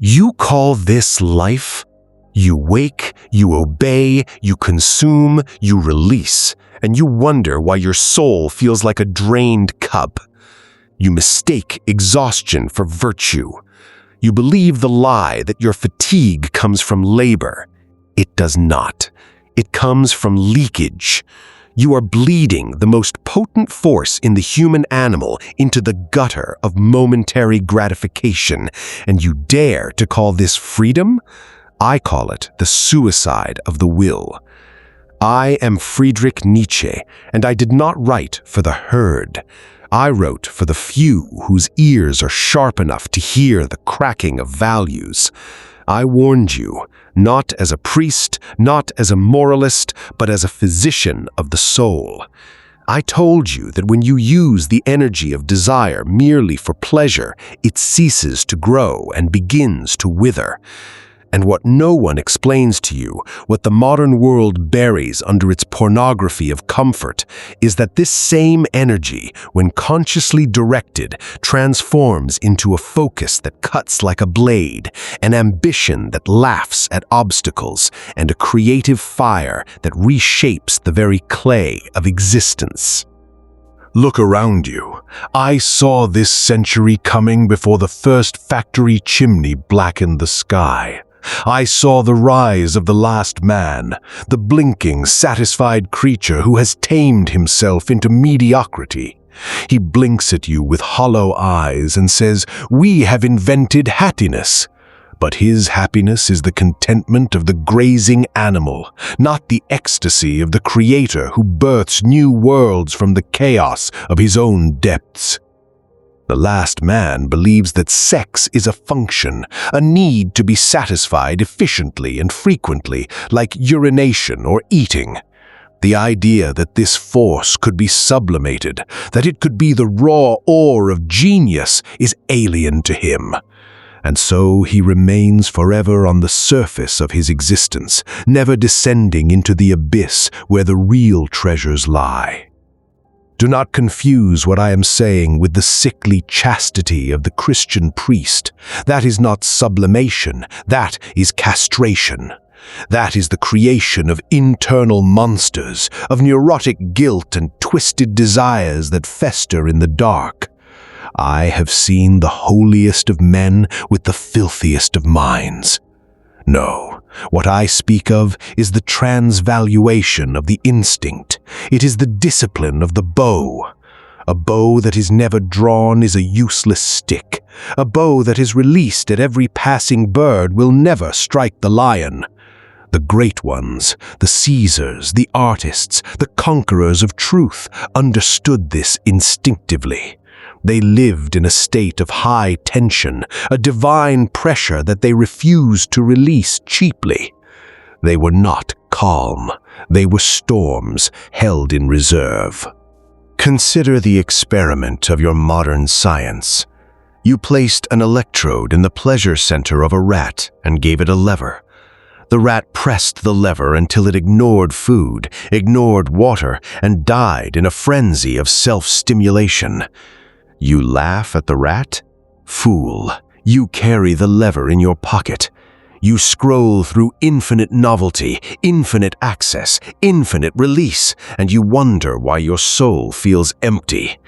You call this life? You wake, you obey, you consume, you release, and you wonder why your soul feels like a drained cup. You mistake exhaustion for virtue. You believe the lie that your fatigue comes from labor. It does not. It comes from leakage. You are bleeding the most potent force in the human animal into the gutter of momentary gratification, and you dare to call this freedom? I call it the suicide of the will. I am Friedrich Nietzsche, and I did not write for the herd. I wrote for the few whose ears are sharp enough to hear the cracking of values. I warned you, not as a priest, not as a moralist, but as a physician of the soul. I told you that when you use the energy of desire merely for pleasure, it ceases to grow and begins to wither. And what no one explains to you, what the modern world buries under its pornography of comfort, is that this same energy, when consciously directed, transforms into a focus that cuts like a blade, an ambition that laughs at obstacles, and a creative fire that reshapes the very clay of existence. Look around you. I saw this century coming before the first factory chimney blackened the sky. I saw the rise of the last man, the blinking, satisfied creature who has tamed himself into mediocrity. He blinks at you with hollow eyes and says, "We have invented happiness." But his happiness is the contentment of the grazing animal, not the ecstasy of the creator who births new worlds from the chaos of his own depths. The last man believes that sex is a function, a need to be satisfied efficiently and frequently, like urination or eating. The idea that this force could be sublimated, that it could be the raw ore of genius, is alien to him. And so he remains forever on the surface of his existence, never descending into the abyss where the real treasures lie. Do not confuse what I am saying with the sickly chastity of the Christian priest. That is not sublimation, that is castration. That is the creation of internal monsters, of neurotic guilt and twisted desires that fester in the dark. I have seen the holiest of men with the filthiest of minds. No, what I speak of is the transvaluation of the instinct. It is the discipline of the bow. A bow that is never drawn is a useless stick. A bow that is released at every passing bird will never strike the lion. The great ones, the Caesars, the artists, the conquerors of truth, understood this instinctively. They lived in a state of high tension, a divine pressure that they refused to release cheaply. They were not calm. They were storms held in reserve. Consider the experiment of your modern science. You placed an electrode in the pleasure center of a rat and gave it a lever. The rat pressed the lever until it ignored food, ignored water, and died in a frenzy of self-stimulation. You laugh at the rat? Fool, you carry the lever in your pocket. You scroll through infinite novelty, infinite access, infinite release, and you wonder why your soul feels empty.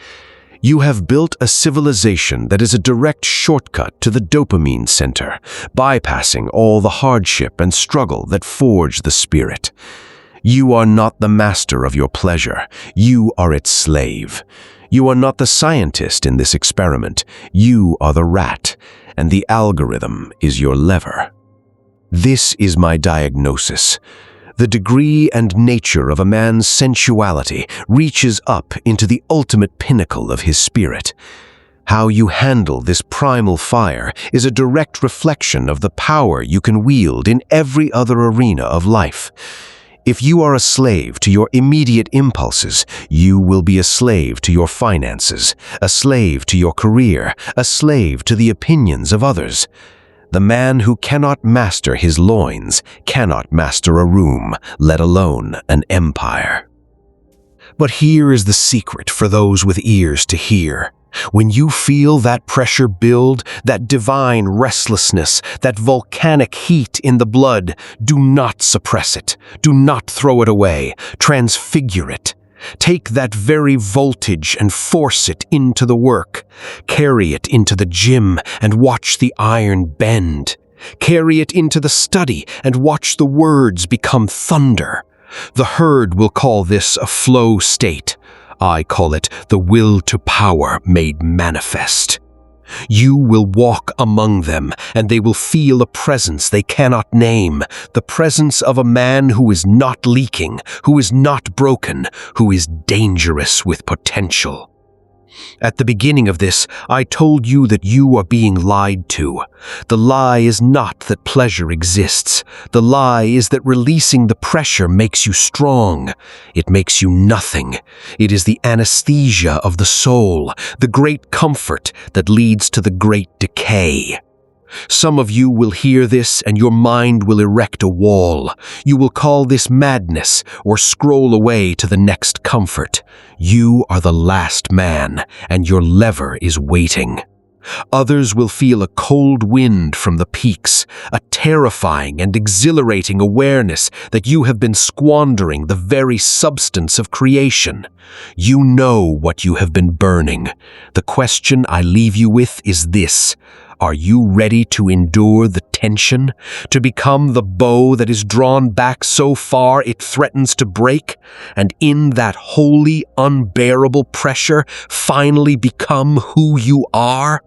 You have built a civilization that is a direct shortcut to the dopamine center, bypassing all the hardship and struggle that forge the spirit. You are not the master of your pleasure. You are its slave. You are not the scientist in this experiment. You are the rat, and the algorithm is your lever. This is my diagnosis. The degree and nature of a man's sensuality reaches up into the ultimate pinnacle of his spirit. How you handle this primal fire is a direct reflection of the power you can wield in every other arena of life. If you are a slave to your immediate impulses, you will be a slave to your finances, a slave to your career, a slave to the opinions of others. The man who cannot master his loins cannot master a room, let alone an empire. But here is the secret for those with ears to hear. When you feel that pressure build, that divine restlessness, that volcanic heat in the blood, do not suppress it. Do not throw it away. Transfigure it. Take that very voltage and force it into the work. Carry it into the gym and watch the iron bend. Carry it into the study and watch the words become thunder. The herd will call this a flow state. I call it the will to power made manifest. You will walk among them, and they will feel a presence they cannot name, the presence of a man who is not leaking, who is not broken, who is dangerous with potential. At the beginning of this, I told you that you are being lied to. The lie is not that pleasure exists. The lie is that releasing the pressure makes you strong. It makes you nothing. It is the anesthesia of the soul, the great comfort that leads to the great decay. Some of you will hear this and your mind will erect a wall. You will call this madness or scroll away to the next comfort. You are the last man and your lever is waiting. Others will feel a cold wind from the peaks, a terrifying and exhilarating awareness that you have been squandering the very substance of creation. You know what you have been burning. The question I leave you with is this: are you ready to endure the tension, to become the bow that is drawn back so far it threatens to break, and in that wholly unbearable pressure finally become who you are?